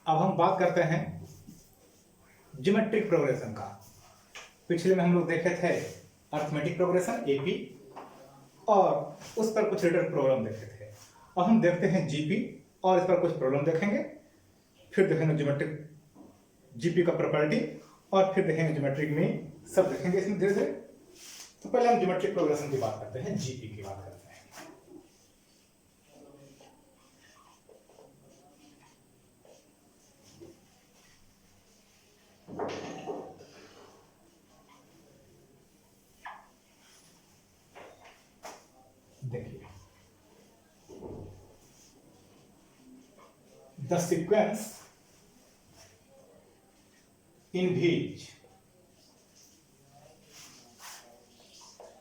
अब हम बात करते हैं ज्योमेट्रिक प्रोग्रेशन का। पिछले में हम लोग देखे थे अर्थमेटिक प्रोग्रेशन एपी और उस पर कुछ रिटर्न प्रॉब्लम देखे थे। अब हम देखते हैं जीपी और इस पर कुछ प्रॉब्लम देखेंगे, फिर देखेंगे ज्योमेट्रिक जीपी का प्रॉपर्टी और फिर देखेंगे ज्योमेट्रिक में सब देखेंगे इसमें धीरे धीरे। तो पहले हम ज्योमेट्रिक प्रोग्रेशन की बात करते हैं, जीपी की बात करते हैं। देखिए, the sequence in which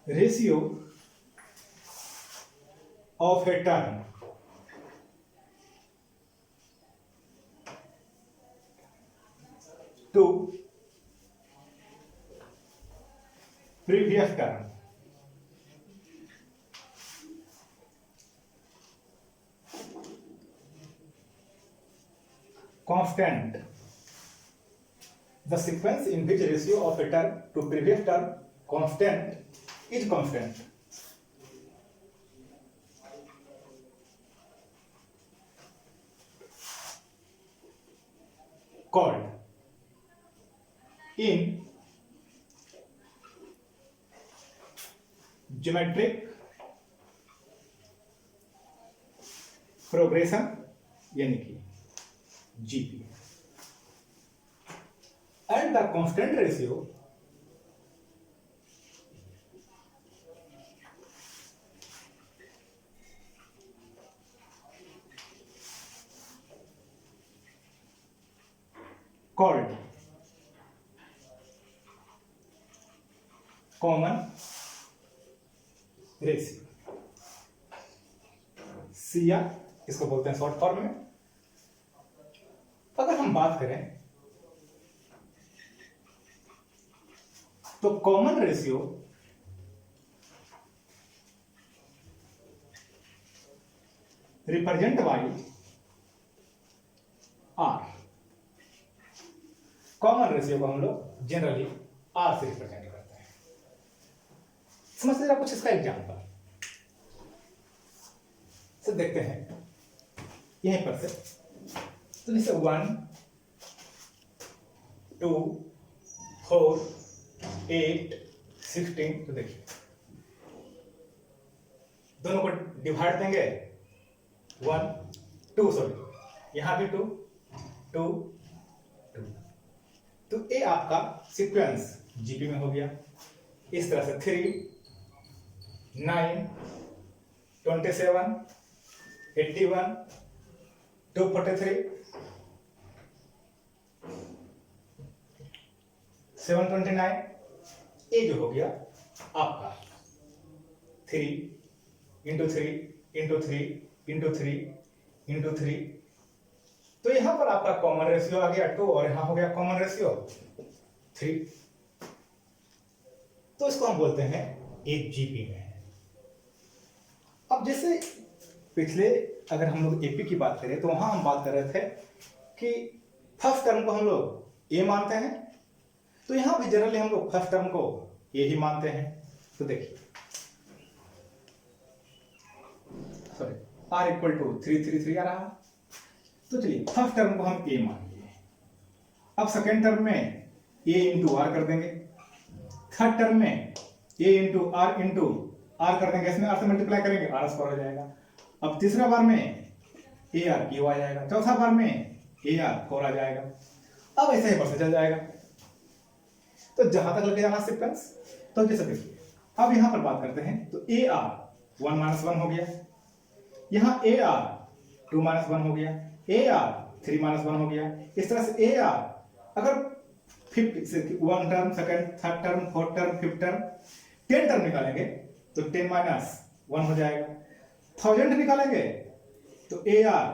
ratio of a term to previous term constant. The sequence in which ratio of a term to previous term constant is constant. Called in geometric progression यानी कि GP. And the constant ratio called common ratio, CR इसको बोलते हैं short form में। अगर हम बात करें तो common ratio represent by R. Common ratio को हम लोग जनरली आर से रिप्रेजेंट करते हैं। समझते जरा कुछ इसका एग्जांपल से देखते हैं यहीं पर से। तो जैसे 1 2 4 8 16, तो देखिए दोनों को डिवाइड देंगे 1 2, सॉरी यहां भी 2 2 2। तो ये आपका सीक्वेंस जीपी में हो गया। इस तरह से 3 9 27 81 243 729, ये जो हो गया आपका 3 इंटू 3 इंटू 3 इंटू 3 इंटू 3। तो यहां पर आपका कॉमन रेशियो आ गया 2 और यहां हो गया कॉमन रेशियो 3। तो इसको हम बोलते हैं एक जीपी में है। अब जैसे पिछले अगर हम लोग एपी की बात करें तो वहां हम बात कर रहे थे कि फर्स्ट टर्म को हम लोग ए मानते हैं, तो यहां भी जनरली हम लोग फर्स्ट टर्म को ए ही मानते हैं। तो देखिए सॉरी आर इक्वल टू 3 3 3 आ रहा है। तो चलिए फर्स्ट टर्म को हम ए मान लिए। अब सेकेंड टर्म में ए इंटू आर कर देंगे, थर्ड टर्म में ए इंटू आर कर देंगे, इसमें आर से मल्टीप्लाई करेंगे आर स्क्वायर हो जाएगा। अब तीसरा बार में ए आर क्यू आ जाएगा, चौथा बार में ए आर 4 आ जाएगा। अब ऐसे ही बढ़ते चल जाएगा। तो जहां तक लेके जाना सीक्वेंस। तो जैसे देखिए अब यहां पर बात करते हैं तो ए आर 1 - 1 हो गया, यहां ए आर 2 - 1 हो गया, ए आर 3 - 1 हो गया। इस तरह से ए आर अगर फिफ्थ से 1 term, second, third term, fourth term, fifth term, 10 term निकालेंगे तो 10 - 1 हो जाएगा। 1000 निकालेंगे तो ए आर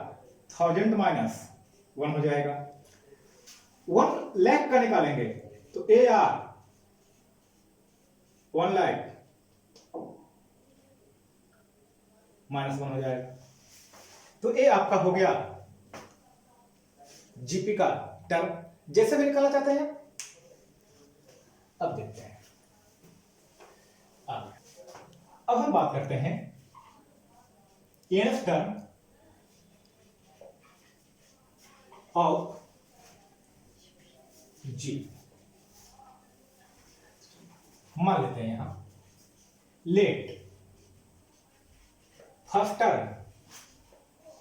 1000 - 1 हो जाएगा। 1 लाख का निकालेंगे तो ए आर 1 लाख -1 हो जाएगा। तो ए आपका हो गया जीपी का टर्म जैसे भी निकालना चाहते हैं। अब देखते हैं। अब हम बात करते हैं nth टर्म ऑफ जी। मान लेते हैं यहां let first term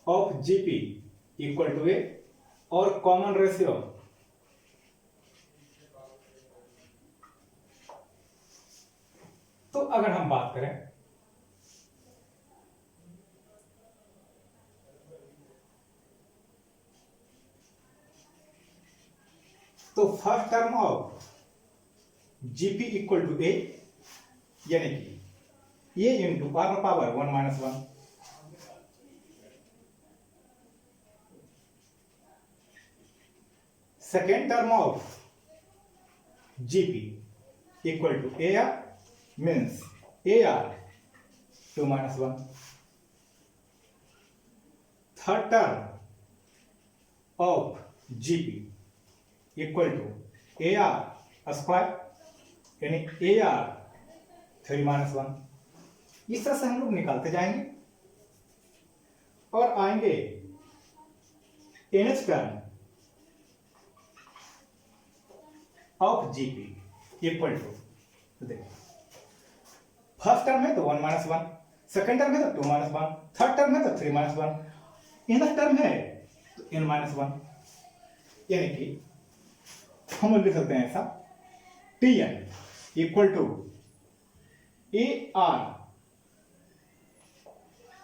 of GP equal to a और कॉमन रेशियो तो अगर हम बात करें तो first term of GP equal to a यानी कि a into r power 1 - 1 second term of GP equal to A r means a r 2 - 1 third term of GP equal to A R square यानी a are 3 - 1 इस तरह से हम लोग निकालते जाएंगे और आएंगे nth term of GP equal to देखो फर्स्ट टर्म है तो 1 - 1 सेकेंड टर्म है तो 2 - 1 थर्ड टर्म है तो 3 - 1 nth टर्म है तो n - 1 यानी कि हम लोग लिख सकते हैं ऐसा Tn equal to A R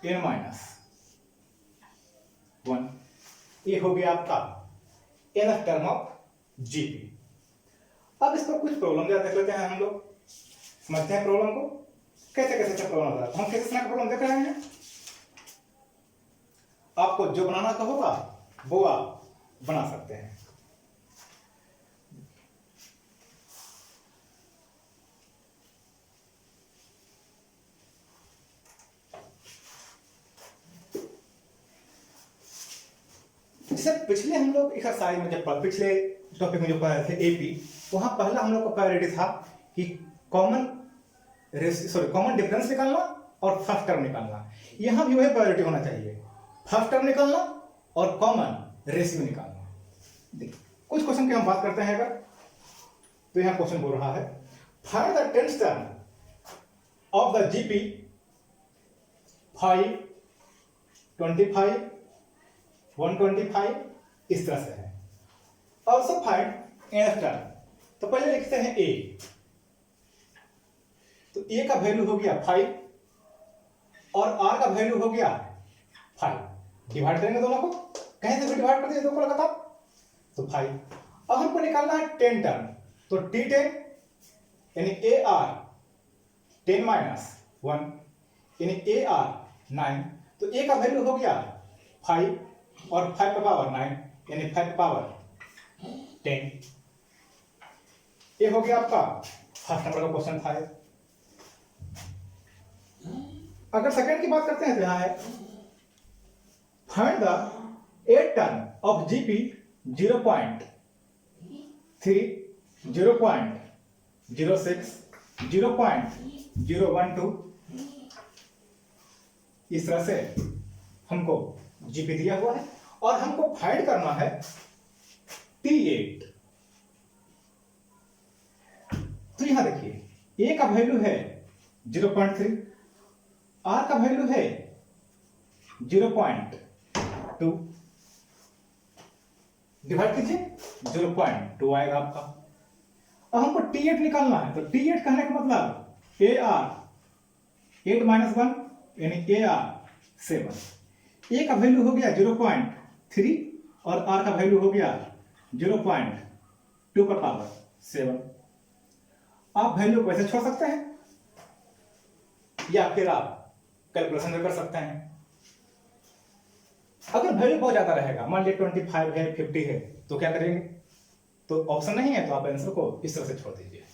n - 1 ये हो गया आपका nth टर्म ऑफ जीपी। अब इस पर कुछ प्रॉब्लम देख लेते हैं हम लोग, समझते हैं प्रॉब्लम को कैसे कैसे प्रॉब्लम होता है। हम किस तरह का प्रॉब्लम देख रहे हैं, आपको जो बनाना का होगा वो आप बना सकते हैं। जैसे पिछले हम लोग एक्सरसाइज में जब पिछले टॉपिक में जो पढ़े थे एपी, वहां पहला हम लोग का प्रायोरिटी था कि कॉमन डिफरेंस निकालना और फर्स्ट टर्म निकालना। यहां भी वही प्रायोरिटी होना चाहिए, फर्स्ट टर्म निकालना और कॉमन रेशियो निकालना। देखिए कुछ क्वेश्चन की हम बात करते हैं अगर, तो यहां क्वेश्चन बोल रहा है find the 10th term of the GP 5, 25, 125 इस तरह से है। ऑल्सो फाइंड nth टर्म, तो पहले लिखते हैं ए, तो ए का वैल्यू हो गया 5 और आर का वैल्यू हो गया 5। डिवाइड करेंगे दोनों को, कहीं से भी डिवाइड कर दिए दो को लगातार तो 5। अब हमको निकालना है 10 टर्म, तो T10 यानी ए आर 10 - 1 यानी ए आर 9, तो ए का वैल्यू हो गया 5 और 5 का पावर 9 यानी 5 का पावर 10। ये हो गया आपका फर्स्ट नंबर का क्वेश्चन था। अगर सेकंड की बात करते हैं तो यहां है find the 8th term of GP 0.3, 0.06, 0.012 इस तरह से हमको जीपी दिया हुआ है और हमको फाइंड करना है T8। तो यहां देखिए ए का वैल्यू है 0.3, आर का वैल्यू है 0.2, डिवाइड कीजिए 0.2 आएगा आपका। अब हमको T8 निकालना है, तो T8 कहने का मतलब ए आर 8 - 1 यानी ए आर 7। ए का वैल्यू हो गया 0.3 और आर का वैल्यू हो गया 0.2 का पावर 7। आप वैल्यू को ऐसे छोड़ सकते हैं या फिर आप कैलकुलेशन में कर सकते हैं। अगर वैल्यू बहुत ज्यादा रहेगा, मान लीजिए 25 है 50 है, तो क्या करेंगे, तो ऑप्शन नहीं है तो आप आंसर को इस तरह से छोड़ दीजिए।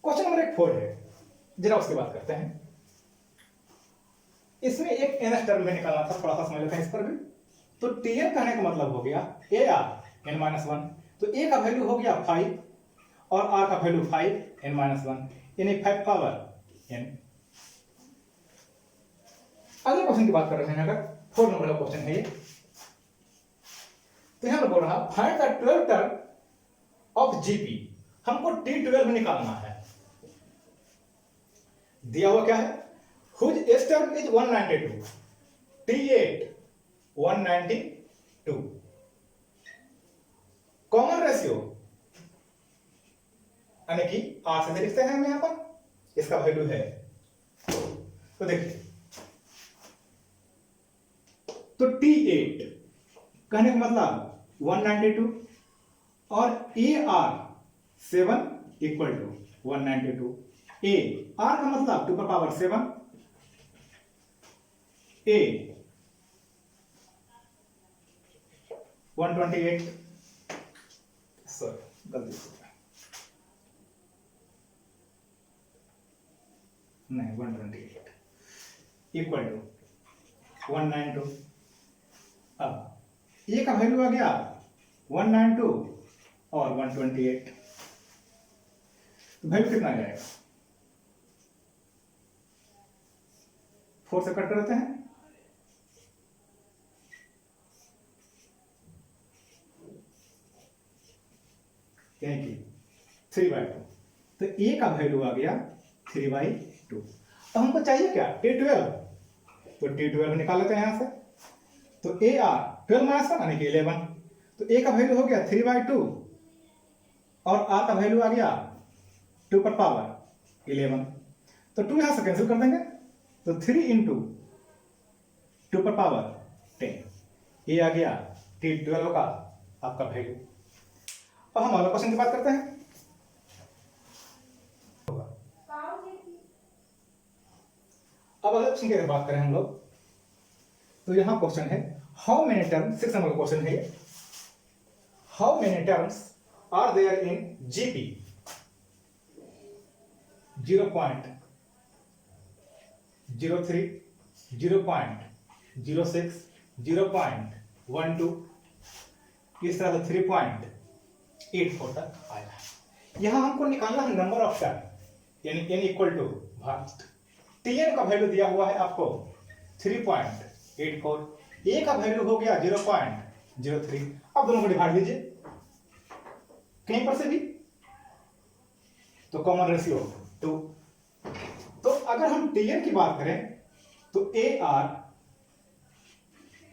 क्वेश्चन नंबर 4 है, जरा उसकी बात करते हैं। इसमें एक nth टर्म में निकालना था, थोड़ा सा समझ लेते हैं इस पर भी। तो Tn कहने का मतलब हो गया AR n-1, तो A का वैल्यू हो गया 5 और R का वैल्यू 5 n-1 यानी 5 पावर n। अगले क्वेश्चन की बात कर रहे हैं, अगर 4 नंबर का क्वेश्चन है ये, तो यहां पर बोल रहा find the 12 term of GP, हमको T12 निकालना है। दिया हुआ क्या है, whose S term is 192, T8 192, common ratio यानी कि R से लिखते हैं हम यहां पर, इसका वैल्यू है, तो देखिए तो T8 कहने का मतलब 192 और AR 7 equal to 192, A R का मतलब 2 पर पावर 7, A 128, सॉरी गलती से नहीं 128 इक्वल टू 192। अब ए का वैल्यू आ गया 192 और 128, तो वैल्यू कितना आ जाएगा, 4 से कट करते हैं, यानी कि 3/2, तो ए का वैल्यू आ गया 3/2। अब हमको चाहिए क्या, T12, तो T12 निकाल लेते हैं यहां से, तो AR 12-1 यानी कि 11, तो A का वैल्यू हो गया 3/2 और R का वैल्यू आ गया 2 पर पावर 11, तो 2 यहां से कैंसिल कर देंगे, तो 3 इंटू 2 पर पावर 10, ये आ गया T12 का आपका वैल्यू। अब हम अगला क्वेश्चन की बात करते हैं। अब अगले क्वेश्चन की बात करें हम लोग, तो यहां क्वेश्चन है हाउ मेनी टर्म्स, 6 नंबर का क्वेश्चन है ये, how many terms are there in GP 0.03, 0.06, 0.12, इस तरह से 3.84 तक आया। यहां हमको निकालना है नंबर ऑफ टर्म, यानी n इक्वल टू भाग Tn का वैल्यू दिया हुआ है आपको 3.84, A का वैल्यू हो गया 0.03। अब दोनों को डिवाइड लीजिए कहीं पर से भी, तो कॉमन रेशियो 2। तो अगर हम Tn की बात करें तो AR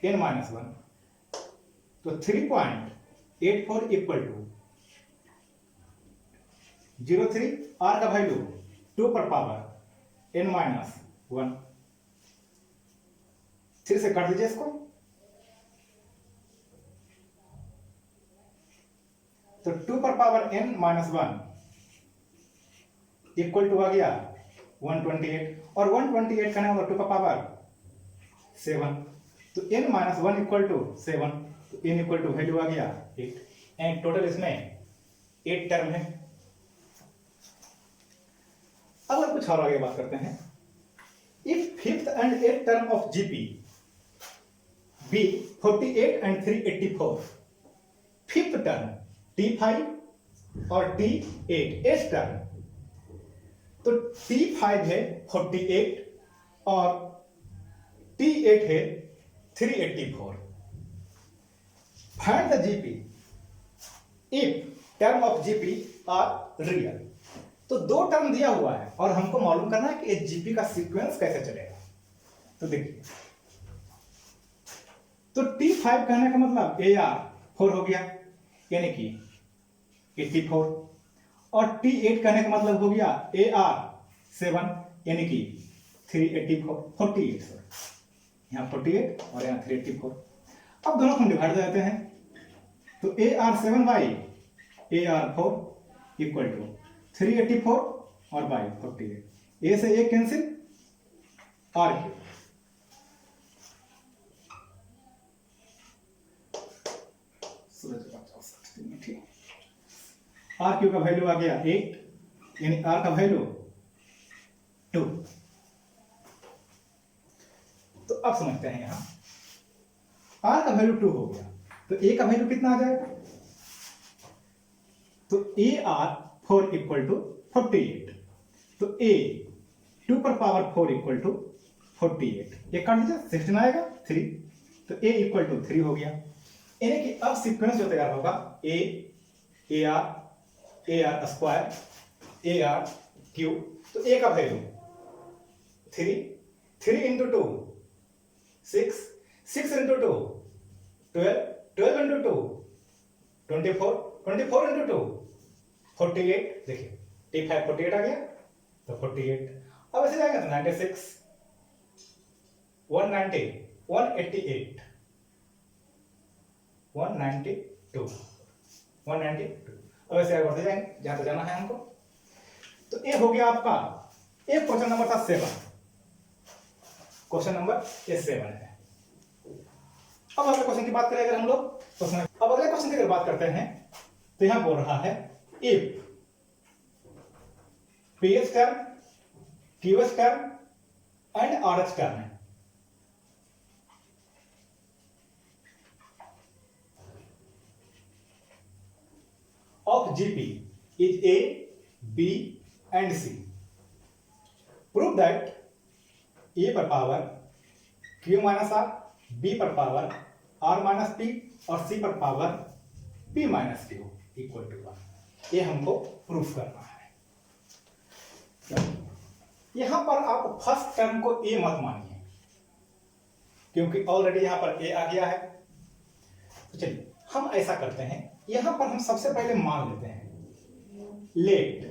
n-1, तो 3.84 इक्वल टू 0.3, R का वैल्यू 2 पर पावर n-1, 3 से काट दीजिए इसको, तो 2 पर पावर n-1 इक्वल टू आ गया 128, और 128 का नाम 2 का पावर 7, तो n-1 इक्वल टू 7, तो n इक्वल टू वैल्यू आ गया 8, एंड टोटल इसमें 8 टर्म है। अब कुछ और आगे बात करते हैं, if fifth and eight term of GP be 48 and 384, fifth term T5 और T8 एस टर्म, तो T5 है 48 और T8 है 384, find the GP if term of GP are real. तो 2 टर्म दिया हुआ है और हमको मालूम करना है कि इस जीपी का सीक्वेंस कैसे चलेगा। तो देखिए, तो T5 कहने का मतलब AR 4 हो गया यानी कि 84, और T8 कहने का मतलब हो गया AR 7 यानी कि 48, यहाँ 48 और यहाँ 384। अब दोनों को हम डिवाइड देते हैं, तो AR 7 by AR 4 equal to 384 और बाई 48, ए से ए cancel, r cube, r cube का वैल्यू आ गया 8, यानी आर का वैल्यू 2। तो अब समझते हैं यहां, आर का वैल्यू 2 हो गया, तो ए का वैल्यू कितना आ जाएगा? तो ए आर 4 इक्वल टू 48, तो ए 2 पर पावर 4 इक्वल टू 48, एक काट दीजिए 16 आएगा 3, तो ए इक्वल टू 3 हो गया। यानी कि अब सीक्वेंस जो तैयार होगा A R square A r cube, तो ए का value 3 into 2 6 into 2 12 into 2 24 into 2 48, देखिए T5 48 आ गया, तो 48 अब ऐसे जाएगा तो 96 190 188 192 अब ऐसे आगे बढ़ते जाएंगे जहां तक जाना है हमको। तो ये हो गया आपका एक क्वेश्चन नंबर था 7, क्वेश्चन नंबर 7 है। अब अगले क्वेश्चन की बात करें अगर हम लोग अब अगले क्वेश्चन की अगर बात करते हैं तो यहां बोल रहा है if pth term qth term and rth term of GP is A, B and C. Prove that A पर power Q minus R, B पर पावर R माइनस P और C पर power P minus Q equal to 1। ये हमको proof करना है। यहां पर आप फर्स्ट टर्म को A मत मानिए, क्योंकि ऑलरेडी यहां पर A आ गया है। तो चलिए हम ऐसा करते हैं, यहां पर हम सबसे पहले मान लेते हैं let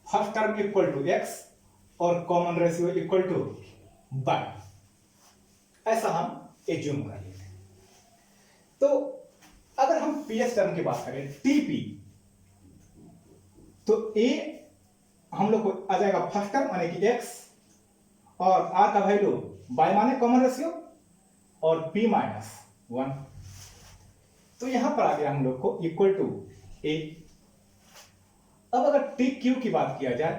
first term equal to x और common ratio equal to y, ऐसा हम एज्यूम कर लेते हैं। तो अगर हम पीएच टर्म की बात करें टीपी, तो a हम लोग को आ जाएगा फर्स्ट टर्म माने कि x और r का वैल्यू y माने कॉमन रेशियो और p माइनस 1, तो यहां पर आ गया हम लोग को इक्वल टू a। अब अगर टी क्यू की बात किया जाए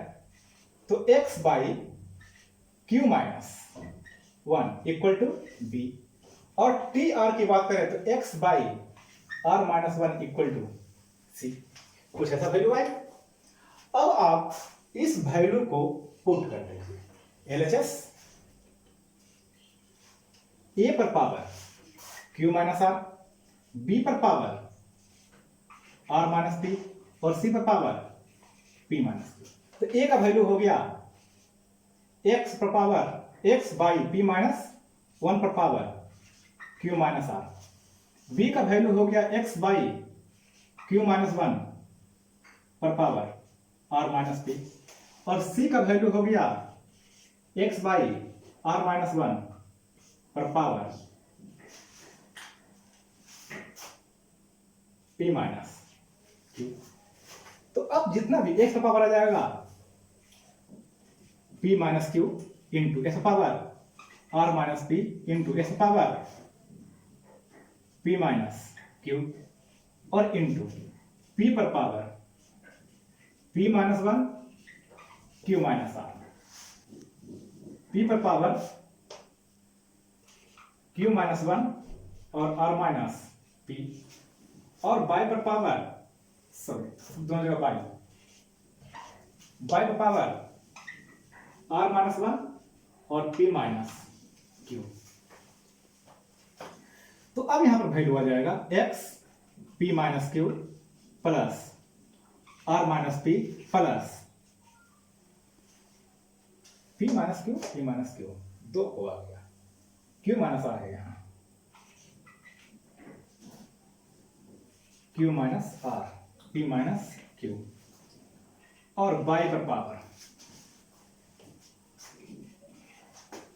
तो x by Q minus 1 equal to b, और टी आर की बात करें तो x by R minus 1 equal to c, कुछ ऐसा वैल्यू आए। अब आप इस वैल्यू को पुट कर दीजिए एलएचएस a पर power q minus R, b पर पावर r माइनस पी और c पर पावर p माइनस q। तो a का वैल्यू हो गया x पर power x by p minus 1 पर power q minus r, b का वैल्यू हो गया x बाई q माइनस 1 पर पावर r माइनस p, और c का वैल्यू हो गया x बाई r माइनस 1 पर पावर p माइनस q। तो अब जितना भी x का पावर आ जाएगा p minus q into x power r minus p into x power p minus q और इंटू p पर power p minus 1 q minus r, p पर पावर q माइनस 1 और r माइनस p, और y पर power दोनों जगह y पर power r minus 1 और p माइनस q। तो अब यहां पर वैल्यू आ जाएगा x p minus q plus r minus p plus p minus q दो को आ गया, q माइनस r है यहां q minus r p minus q, और y पर power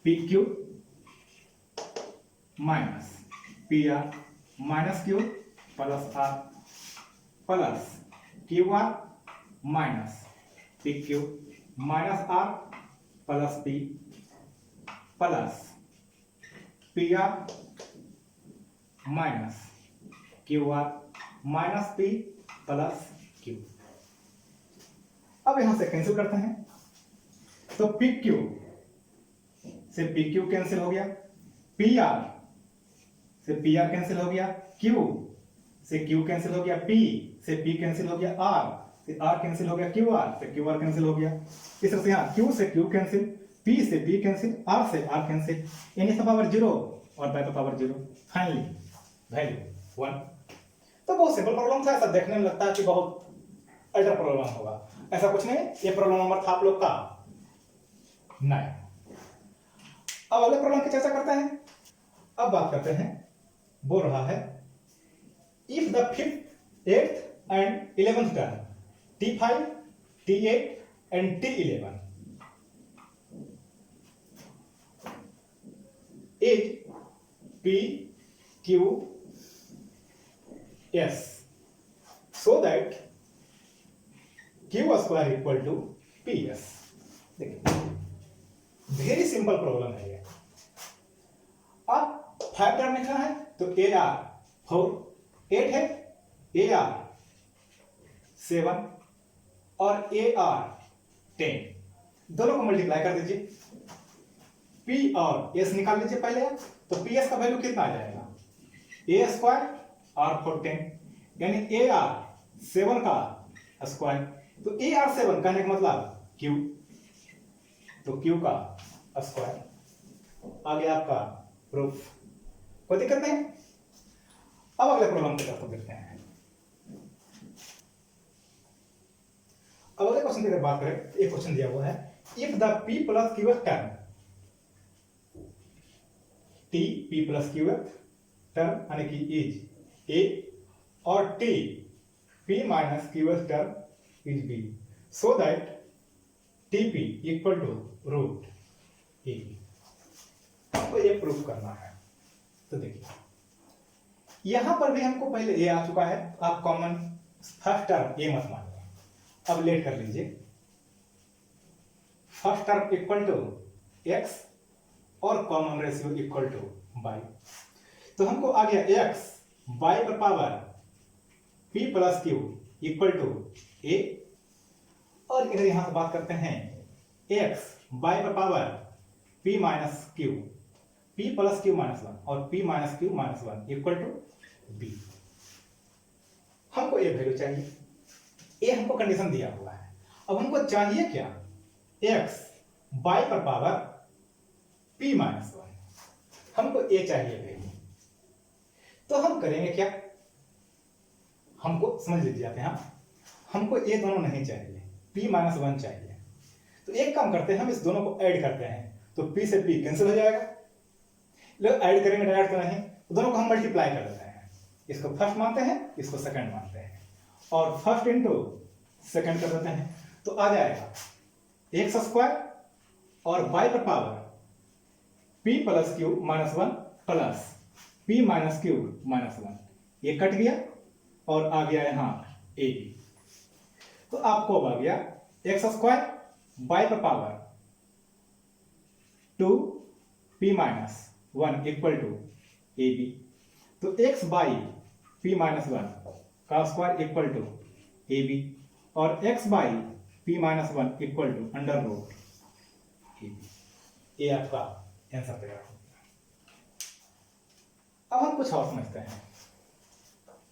P Q minus P R minus Q plus R plus Q R minus P Q minus R plus P plus P R minus Q R minus P plus Q. अब यहां से cancel करते हैं, तो P Q से P Q cancel हो गया, P R से पी आर कैंसिल हो गया, क्यू से क्यू कैंसिल हो गया, पी से पी कैंसिल हो गया, आर से आर कैंसिल हो गया, क्यू आर से क्यू आर कैंसिल हो गया। इस तरह से यहाँ क्यू से क्यू कैंसिल, पी से पी कैंसिल, आर से आर कैंसिल, यानी इसका पावर 0 और बाय का पावर 0। Finally value 1। तो बहुत सिंपल प्रॉब्लम था। ऐसा देखने में लगता है कि बहुत अल्टर प्रॉब्लम होगा, ऐसा कुछ नहीं। ये प्रॉब्लम नंबर था आप लोग का 9। अब अगले प्रॉब्लम की चर्चा करते हैं। अब बात करते हैं, बोल रहा है if the 5th 8th and 11th term T5 T8 and T11 is P Q S so that Q square equal to PS। देखिए वेरी सिंपल प्रॉब्लम है ये। अब 5 टर्म लिखना है तो ए आर 4, 8 है, ए आर 7 और ए आर 10, दोनों को मल्टीप्लाई कर दीजिए। पी और एस निकाल लीजिए पहले। तो पी एस का वैल्यू कितना आ जाएगा, ए स्क्वायर आर 4 10, यानी ए आर 7 का स्क्वायर। तो ए आर 7 कहने का मतलब क्यू, तो क्यू का स्क्वायर आ गया आपका प्रूफ। कोई दिक्कत नहीं। अब अगले प्रॉब्लम की तरफ देखते हैं। अब अगले क्वेश्चन की अगर बात करें, एक क्वेश्चन दिया हुआ है if the p plus q term T p plus q term यानी कि इज ए और T p minus q term is b so that T p equal to root a. आपको ये प्रूफ करना है। तो देखिए यहां पर भी हमको पहले ए आ चुका है, आप कॉमन फर्स्ट टर्म ए मत मानिए। अब लेट कर लीजिए, first term equal to x और common ratio equal to y. तो हमको आ गया एक्स बाई पर power p plus q equal to a, और इधर यहां से बात करते हैं एक्स बाई पर power p minus q, p plus q minus 1 और p minus q minus 1 equal to b. हमको ये वैल्यू चाहिए, ये हमको कंडीशन दिया हुआ है। अब हमको चाहिए क्या, एक्स बाई पर पावर पी माइनस 1, हमको ये चाहिए वैल्यू। तो हम करेंगे क्या, हमको समझ लीजिए आप यहाँ, हमको ये दोनों नहीं चाहिए, पी माइनस 1 चाहिए। तो एक काम करते हैं, हम इस दोनों को ऐड करते हैं, तो पी से पी कैंसिल हो जाएगा। लोग ऐड करेंगे डायरेक्ट तो नहीं, तो दोनों को हम मल्टीप्लाई कर देते हैं। इसको फर्स्ट मानते हैं, इसको सेकंड मानते हैं, और फर्स्ट इंटू सेकंड कर देते हैं। तो आ जाएगा एक्स स्क्वायर और बाई पर power p plus q minus 1 plus P minus q minus 1, ये कट गया और आ गया यहाँ ए बी। तो आपको आ गया एक्स स्क्वायर बाई पर power 2 p minus 1 equal to a b. तो एक्स बाई पी माइनस 1 का square equal to a b, और x y p minus 1 equal to under root a b. ये आपका आंसर तैयार हो गया। अब हम कुछ और समझते हैं।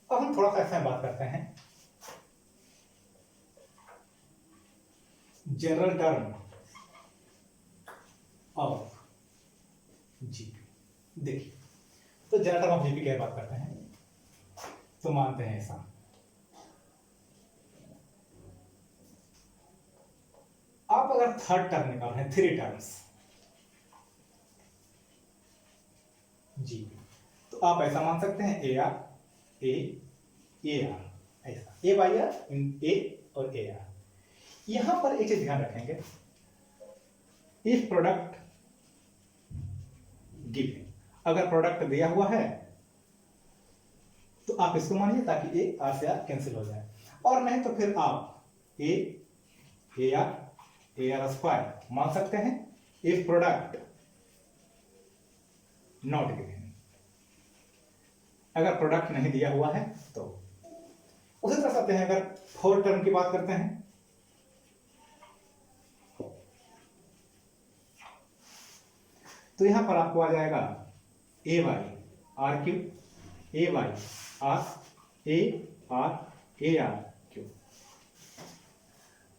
अब हम थोड़ा सा ऐसा बात करते हैं जनरल टर्म ऑफ जीपी। देखिए तो जनरल टर्म ऑफ जीपी की बात करते हैं तो मानते हैं ऐसा, आप अगर थर्ड टर्म निकाल रहे हैं, 3 टर्म्स जीपी, तो आप ऐसा मान सकते हैं ए आर ए आर, ऐसा ए बाई आर इन ए और ए आर। यहां पर एक चीज ध्यान रखेंगे, इफ प्रोडक्ट गिवन, अगर प्रोडक्ट दिया हुआ है तो आप इसको मानिए ताकि ए आर से आर कैंसिल हो जाए, और नहीं तो फिर आप ए आर स्क्वायर मान सकते हैं इफ प्रोडक्ट नॉट गिवन। अगर प्रोडक्ट नहीं दिया हुआ है तो उसी तरह से आते हैं, अगर 4 टर्म की बात करते हैं तो यहां पर आपको आ जाएगा a by r cube, a by r a r cube.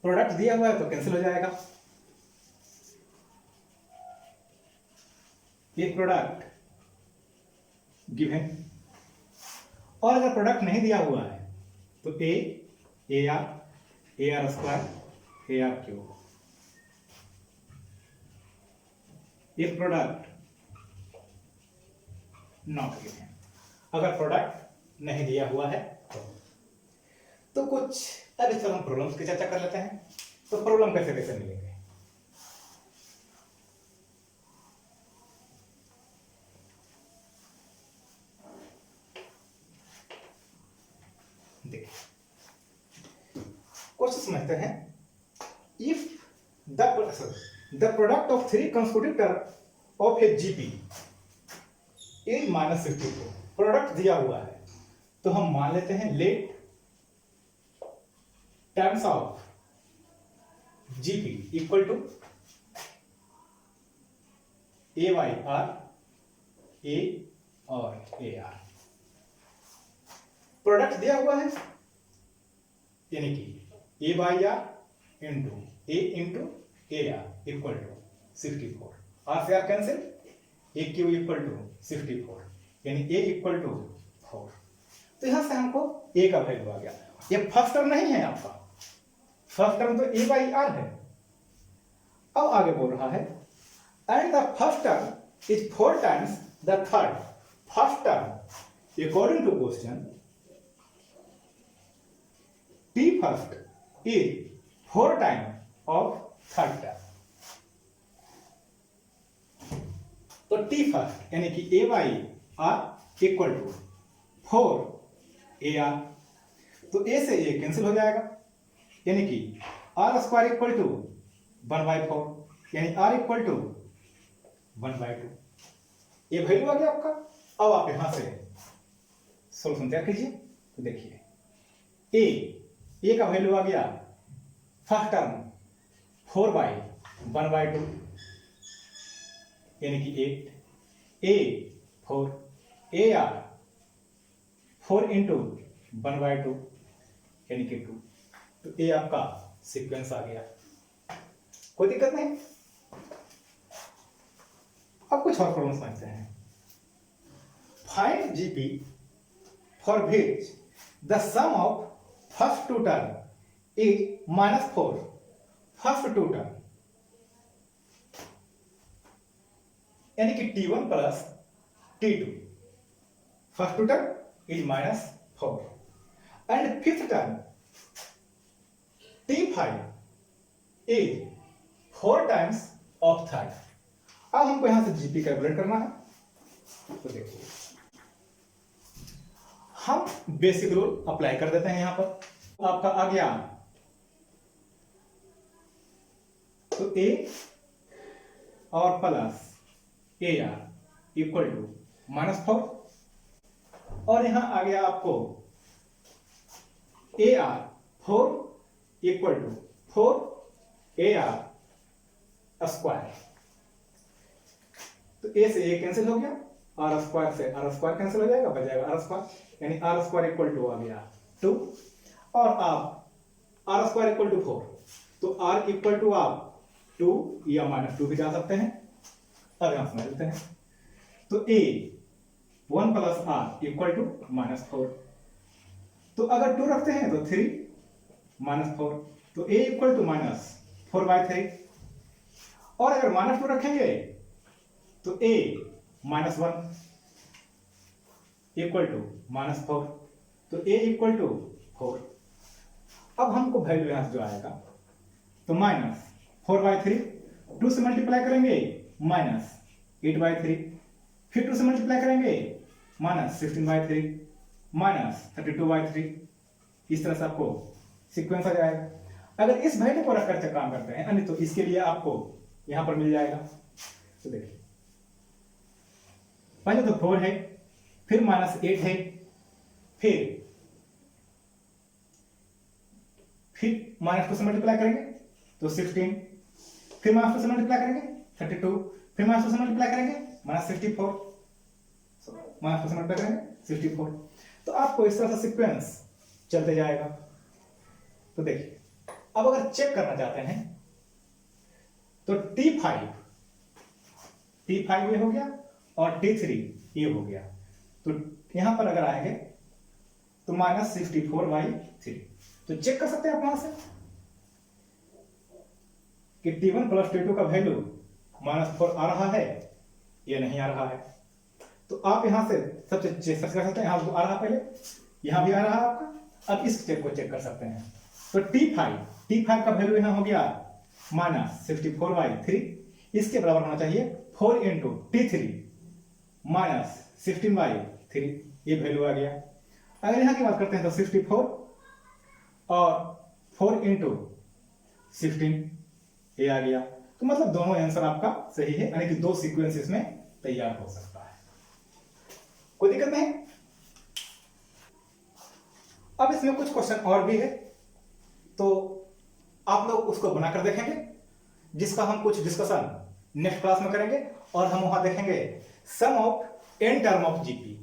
Product दिया हुआ है तो कैंसिल हो जाएगा, ये प्रोडक्ट गिवन। और अगर प्रोडक्ट नहीं दिया हुआ है तो A R square A r cube. ये प्रोडक्ट नॉट गिवन। अगर प्रोडक्ट नहीं दिया हुआ है तो कुछ अब इस पर हम प्रॉब्लम्स की चर्चा कर लेते हैं। तो प्रॉब्लम कैसे कैसे मिलेंगे, देखिए क्वेश्चन समझते हैं। If the product of three constitutor of a GP is -54, product दिया हुआ है तो हम मान लेते हैं let terms of GP equal to a by r a और ए आर। प्रोडक्ट दिया हुआ है यानी कि a by r into a are equal to 64। R से r cancel, a cube equal to 64 यानी ए इक्वल टू 4। तो यहां से हमको ए का वैल्यू आ गया। ये फर्स्ट टर्म नहीं है आपका, फर्स्ट टर्म तो ए बाई आर है। अब आगे बोल रहा है and the first term is 4 times the third. First term according to question T first is 4 times of third term। तो T first यानी कि a by r equal to 4 A r, तो ए से ए कैंसिल हो जाएगा यानी कि आर स्क्वायर इक्वल टू 1/4 यानी आर इक्वल टू 1/2। ये वैल्यू आ गया आपका। अब आप यहां से सोल्यूशन तैयार कीजिए। तो देखिए ए का वैल्यू आ गया फर्स्ट टर्म 4/1/2 यानी कि 8, ए 4 ए आर 4 इंटू 1/2 यानी कि 2। तो ए आपका सीक्वेंस आ गया, कोई दिक्कत नहीं। अब कुछ और प्रॉब्लम समझते हैं। Find GP for which the sum of first two term is -4। First two term यानी कि T1 plus T2, first two term is -4 and fifth term T5 is 4 times of third. अब हमको यहां से जीपी कैलकुलेट करना है। तो देखिए हम बेसिक रूल अप्लाई कर देते हैं। यहां पर आपका आ गया तो ए और plus A are equal to -4 और यहां आ गया आपको A R 4 equal to 4 A R square. तो ए से ए कैंसिल हो गया, आर स्क्वायर से आर स्क्वायर कैंसिल हो जाएगा, बच जाएगा आर स्क्वायर यानी आर स्क्वायर इक्वल टू आ गया 2 और आप आर स्क्वायर इक्वल टू 4। तो आर इक्वल टू आप 2 या -2 भी जा सकते हैं। अब यहां समझ लेते हैं। तो ए 1 प्लस आर इक्वल टू -4। तो अगर 2 रखते हैं तो 3 -4, तो ए इक्वल टू -4/3 और अगर -2 रखेंगे तो ए -1 इक्वल टू -4, तो ए इक्वल टू 4। अब हमको वैल्यू यहां से जो आएगा तो -4/3, 2 से मल्टीप्लाई करेंगे -8/3, फिर 2 से मल्टीप्लाई करेंगे -16/3, -32/3। इस तरह से आपको सीक्वेंस आ जाएगा। अगर इस वैल्यू को रखकर काम करते हैं अन्य तो इसके लिए आपको यहां पर मिल जाएगा। तो देखिए पहले तो 4 है, फिर -8 है, फिर -2 से मल्टीप्लाई करेंगे तो 16, फिर -2 से मल्टीप्लाई करेंगे 32, फिर -2 से मल्टीप्लाई करेंगे -64। माइनस परसेंट करेंगे 64। तो आपको इस तरह से सीक्वेंस चलते जाएगा। तो देखिए, अब अगर चेक करना चाहते हैं तो T5 ये हो गया और T3 ये हो गया। तो यहां पर अगर आएंगे तो -64/3। तो चेक कर सकते हैं आप वहां से कि T1 प्लस T2 का वैल्यू -4 आ रहा है या नहीं आ रहा है। तो आप यहां से सबसे चेक कर सकते हैं, यहां तो आ रहा पहले, यहां भी आ रहा आपका। अब इस चेक को चेक कर सकते हैं। तो T5 का वैल्यू यहां हो गया -64/3। इसके बराबर होना चाहिए 4 इंटू T3 -16/3। ये वैल्यू आ गया। अगर यहां की बात करते हैं तो 64 और 4 इंटू 16 ये आ गया। तो मतलब दोनों आंसर आपका सही है, यानी कि दो सीक्वेंस इसमें तैयार हो सकता है। कोई दिक्कत नहीं। अब इसमें कुछ क्वेश्चन और भी है, तो आप लोग उसको बनाकर देखेंगे, जिसका हम कुछ डिस्कशन नेक्स्ट क्लास में करेंगे। और हम वहां देखेंगे sum of n term of GP.